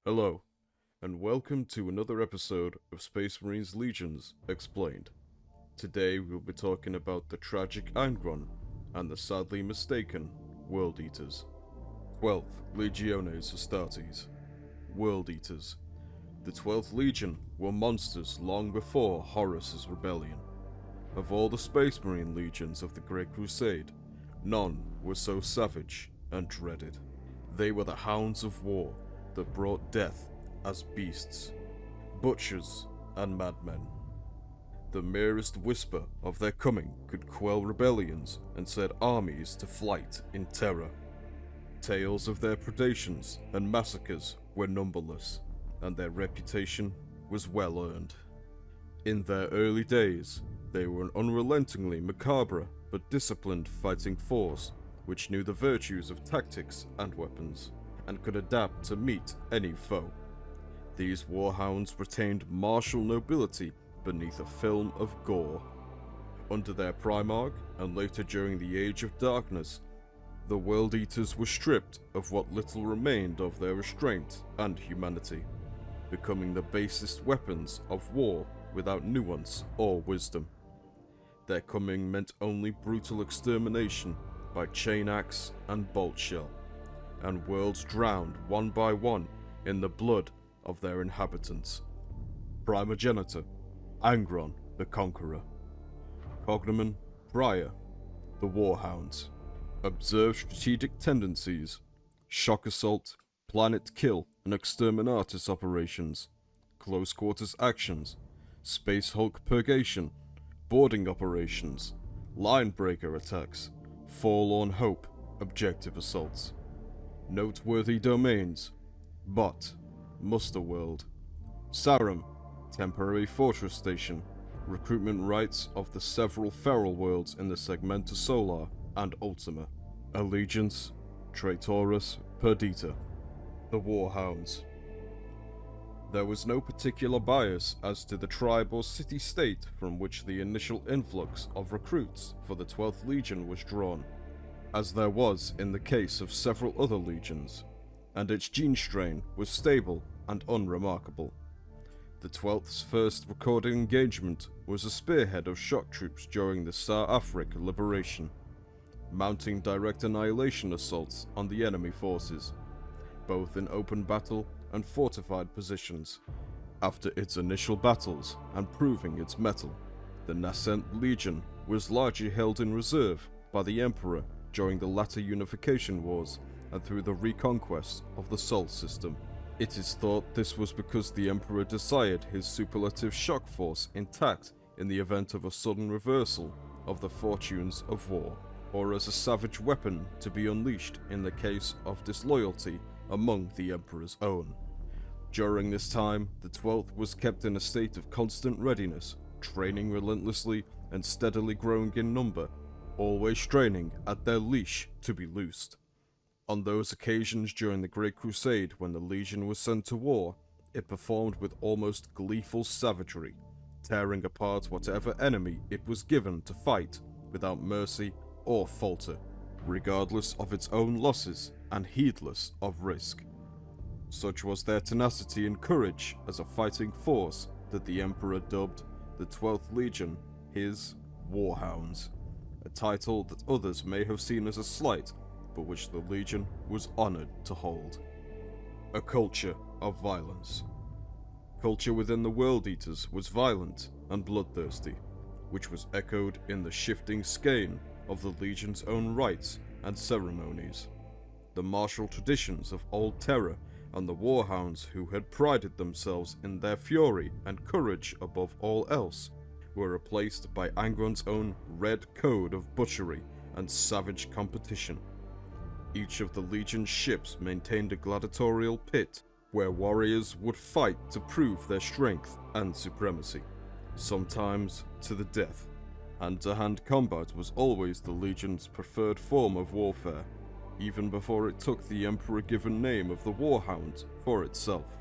Hello, and welcome to another episode of Space Marines Legions Explained. Today we'll be talking about the tragic Angron and the sadly mistaken World Eaters. 12th Legiones Astartes. World Eaters. The 12th Legion were monsters long before Horus's rebellion. Of all the Space Marine legions of the Great Crusade, none were so savage and dreaded. They were the hounds of war that brought death as beasts, butchers and madmen. The merest whisper of their coming could quell rebellions and set armies to flight in terror. Tales of their predations and massacres were numberless, and their reputation was well earned. In their early days, they were an unrelentingly macabre but disciplined fighting force which knew the virtues of tactics and weapons, and could adapt to meet any foe. These warhounds retained martial nobility beneath a film of gore. Under their Primarch, and later during the Age of Darkness, the World Eaters were stripped of what little remained of their restraint and humanity, becoming the basest weapons of war without nuance or wisdom. Their coming meant only brutal extermination by chain axe and bolt shell, and worlds drowned one by one in the blood of their inhabitants. Primogenitor, Angron the Conqueror. Cognomen, Briar, the Warhounds. Observed strategic tendencies, shock assault, planet kill and exterminatus operations, close quarters actions, space hulk purgation, boarding operations, line breaker attacks, forlorn hope, objective assaults. Noteworthy domains: Bot, Muster World, Sarum, temporary fortress station, recruitment rights of the several feral worlds in the Segmenta Solar and Ultima, Allegiance, Traitoris, Perdita. The Warhounds. There was no particular bias as to the tribe or city-state from which the initial influx of recruits for the 12th Legion was drawn, as there was in the case of several other legions, and its gene strain was stable and unremarkable. The 12th's first recorded engagement was a spearhead of shock troops during the Sar Afrik liberation, mounting direct annihilation assaults on the enemy forces, both in open battle and fortified positions. After its initial battles and proving its mettle, the Nascent Legion was largely held in reserve by the Emperor during the latter unification wars and through the reconquest of the Sol system. It is thought this was because the Emperor desired his superlative shock force intact in the event of a sudden reversal of the fortunes of war, or as a savage weapon to be unleashed in the case of disloyalty among the Emperor's own. During this time, the 12th was kept in a state of constant readiness, training relentlessly and steadily growing in number, always straining at their leash to be loosed. On those occasions during the Great Crusade when the Legion was sent to war, it performed with almost gleeful savagery, tearing apart whatever enemy it was given to fight without mercy or falter, regardless of its own losses and heedless of risk. Such was their tenacity and courage as a fighting force that the Emperor dubbed the 12th Legion his Warhounds, a title that others may have seen as a slight, but which the Legion was honoured to hold. A culture of violence. Culture within the World Eaters was violent and bloodthirsty, which was echoed in the shifting skein of the Legion's own rites and ceremonies. The martial traditions of old terror and the warhounds who had prided themselves in their fury and courage above all else were replaced by Angron's own red code of butchery and savage competition. Each of the Legion's ships maintained a gladiatorial pit where warriors would fight to prove their strength and supremacy, sometimes to the death. Hand-to-hand combat was always the Legion's preferred form of warfare, even before it took the Emperor-given name of the Warhound for itself.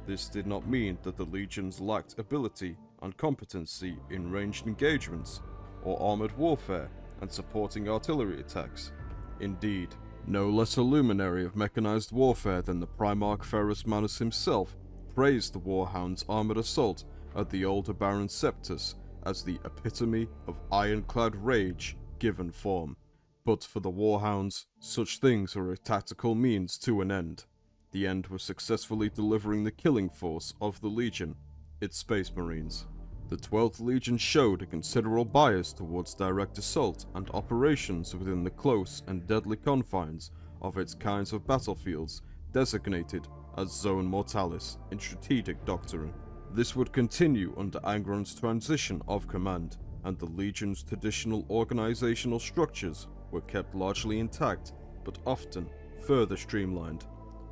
This did not mean that the Legions lacked ability and competency in ranged engagements, or armoured warfare and supporting artillery attacks. Indeed, No less a luminary of mechanized warfare than the Primarch Ferrus Manus himself praised the Warhound's armored assault at the older Baron Septus as the epitome of ironclad rage given form. But for the Warhounds, such things were a tactical means to an end. The end was successfully delivering the killing force of the Legion, its Space Marines. The 12th Legion showed a considerable bias towards direct assault and operations within the close and deadly confines of its kinds of battlefields designated as Zone Mortalis in strategic doctrine. This would continue under Angron's transition of command, and the Legion's traditional organizational structures were kept largely intact, but often further streamlined,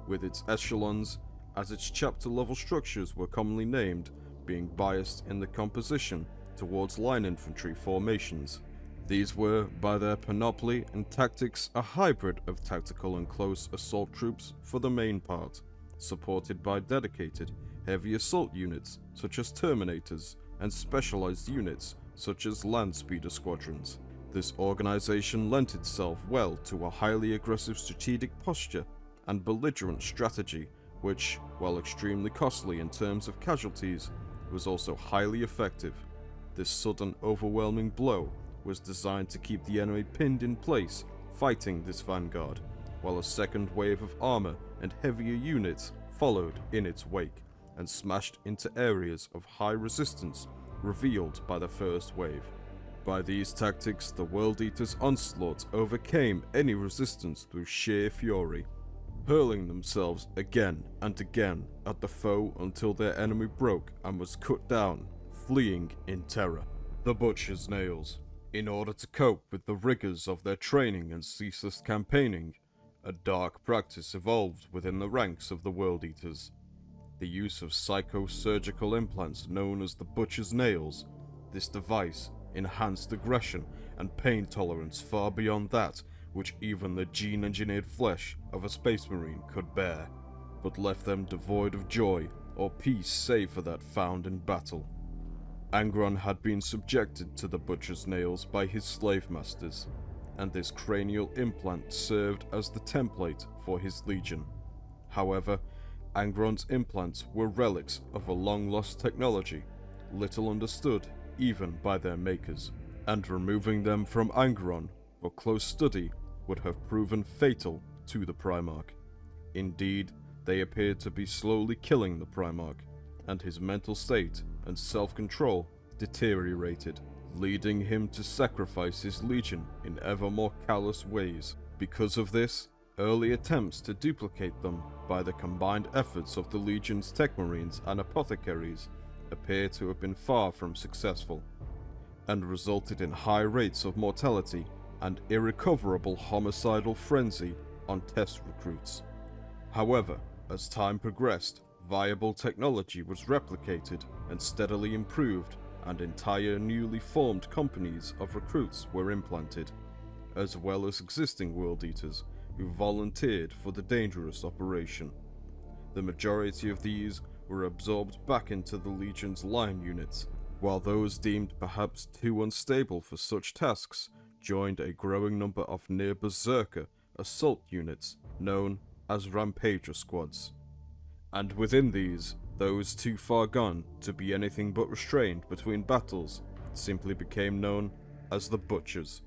with its echelons, as its chapter-level structures were commonly named, being biased in the composition towards line infantry formations. These were, by their panoply and tactics, a hybrid of tactical and close assault troops for the main part, supported by dedicated heavy assault units such as Terminators and specialized units such as land speeder squadrons. This organization lent itself well to a highly aggressive strategic posture and belligerent strategy, which, while extremely costly in terms of casualties, was also highly effective. This sudden, overwhelming blow was designed to keep the enemy pinned in place, fighting this vanguard, while a second wave of armor and heavier units followed in its wake, and smashed into areas of high resistance revealed by the first wave. By these tactics, the World Eater's onslaught overcame any resistance through sheer fury, hurling themselves again and again at the foe until their enemy broke and was cut down, fleeing in terror. The Butcher's Nails. In order to cope with the rigors of their training and ceaseless campaigning, a dark practice evolved within the ranks of the World Eaters. The use of psychosurgical implants known as the Butcher's Nails. This device enhanced aggression and pain tolerance far beyond that which even the gene-engineered flesh of a Space Marine could bear, but left them devoid of joy or peace save for that found in battle. Angron had been subjected to the Butcher's Nails by his slave masters, and this cranial implant served as the template for his legion. However, Angron's implants were relics of a long-lost technology, little understood even by their makers, and removing them from Angron for close study would have proven fatal to the Primarch. Indeed, they appeared to be slowly killing the Primarch, and his mental state and self-control deteriorated, leading him to sacrifice his legion in ever more callous ways. Because of this, early attempts to duplicate them by the combined efforts of the Legion's Tech Marines and Apothecaries appear to have been far from successful, and resulted in high rates of mortality and irrecoverable homicidal frenzy on test recruits. However, as time progressed, viable technology was replicated and steadily improved, and entire newly formed companies of recruits were implanted, as well as existing World Eaters who volunteered for the dangerous operation. The majority of these were absorbed back into the Legion's line units, while those deemed perhaps too unstable for such tasks joined a growing number of near berserker assault units known as Rampager squads. And within these, those too far gone to be anything but restrained between battles simply became known as the Butchers,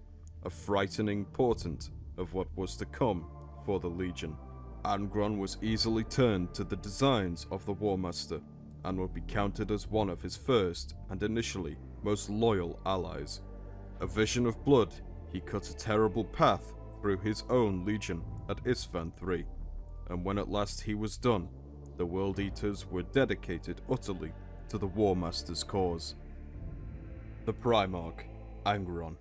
a frightening portent of what was to come for the Legion. Angron was easily turned to the designs of the War Master, and would be counted as one of his first and initially most loyal allies. A vision of blood, he cut a terrible path through his own Legion at Isfahan III, and when at last he was done, the World Eaters were dedicated utterly to the War Master's cause. The Primarch, Angron.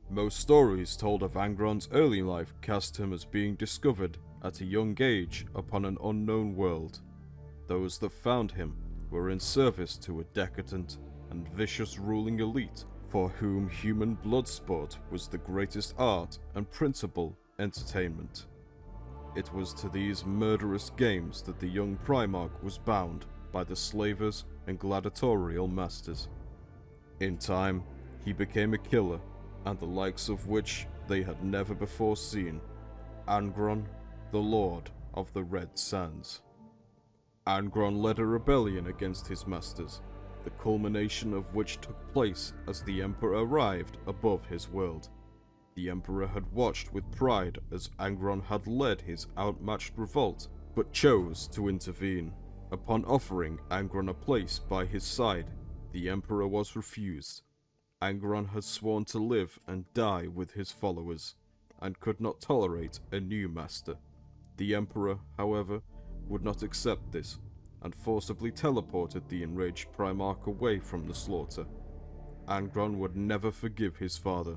Most stories told of Angron's early life cast him as being discovered at a young age upon an unknown world. Those that found him were in service to a decadent and vicious ruling elite for whom human blood sport was the greatest art and principal entertainment. It was to these murderous games that the young Primarch was bound by the slavers and gladiatorial masters. In time, he became a killer, and the likes of which they had never before seen. Angron, the Lord of the Red Sands. Angron led a rebellion against his masters, the culmination of which took place as the Emperor arrived above his world. The Emperor had watched with pride as Angron had led his outmatched revolt, but chose to intervene. Upon offering Angron a place by his side, the Emperor was refused. Angron had sworn to live and die with his followers, and could not tolerate a new master. The Emperor, however, would not accept this, and forcibly teleported the enraged Primarch away from the slaughter. Angron would never forgive his father,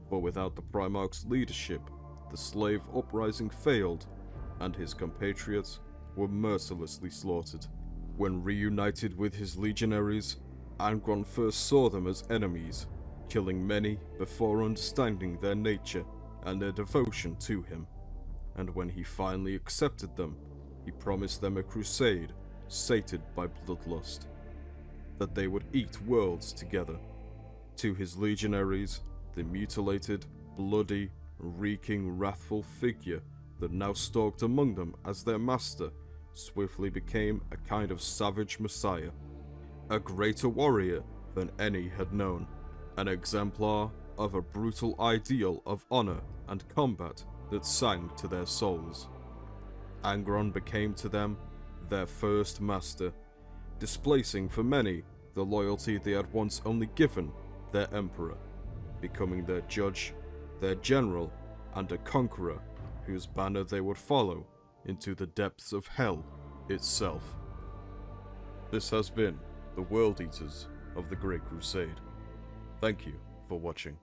for without the Primarch's leadership, the slave uprising failed, and his compatriots were mercilessly slaughtered. When reunited with his legionaries, Angron first saw them as enemies, killing many before understanding their nature and their devotion to him. And when he finally accepted them, he promised them a crusade sated by bloodlust, that they would eat worlds together. To his legionaries, the mutilated, bloody, reeking, wrathful figure that now stalked among them as their master swiftly became a kind of savage messiah, a greater warrior than any had known, an exemplar of a brutal ideal of honor and combat that sang to their souls. Angron became to them their first master, displacing for many the loyalty they had once only given their emperor, becoming their judge, their general, and a conqueror whose banner they would follow into the depths of hell itself. This has been the World Eaters of the Great Crusade. Thank you for watching.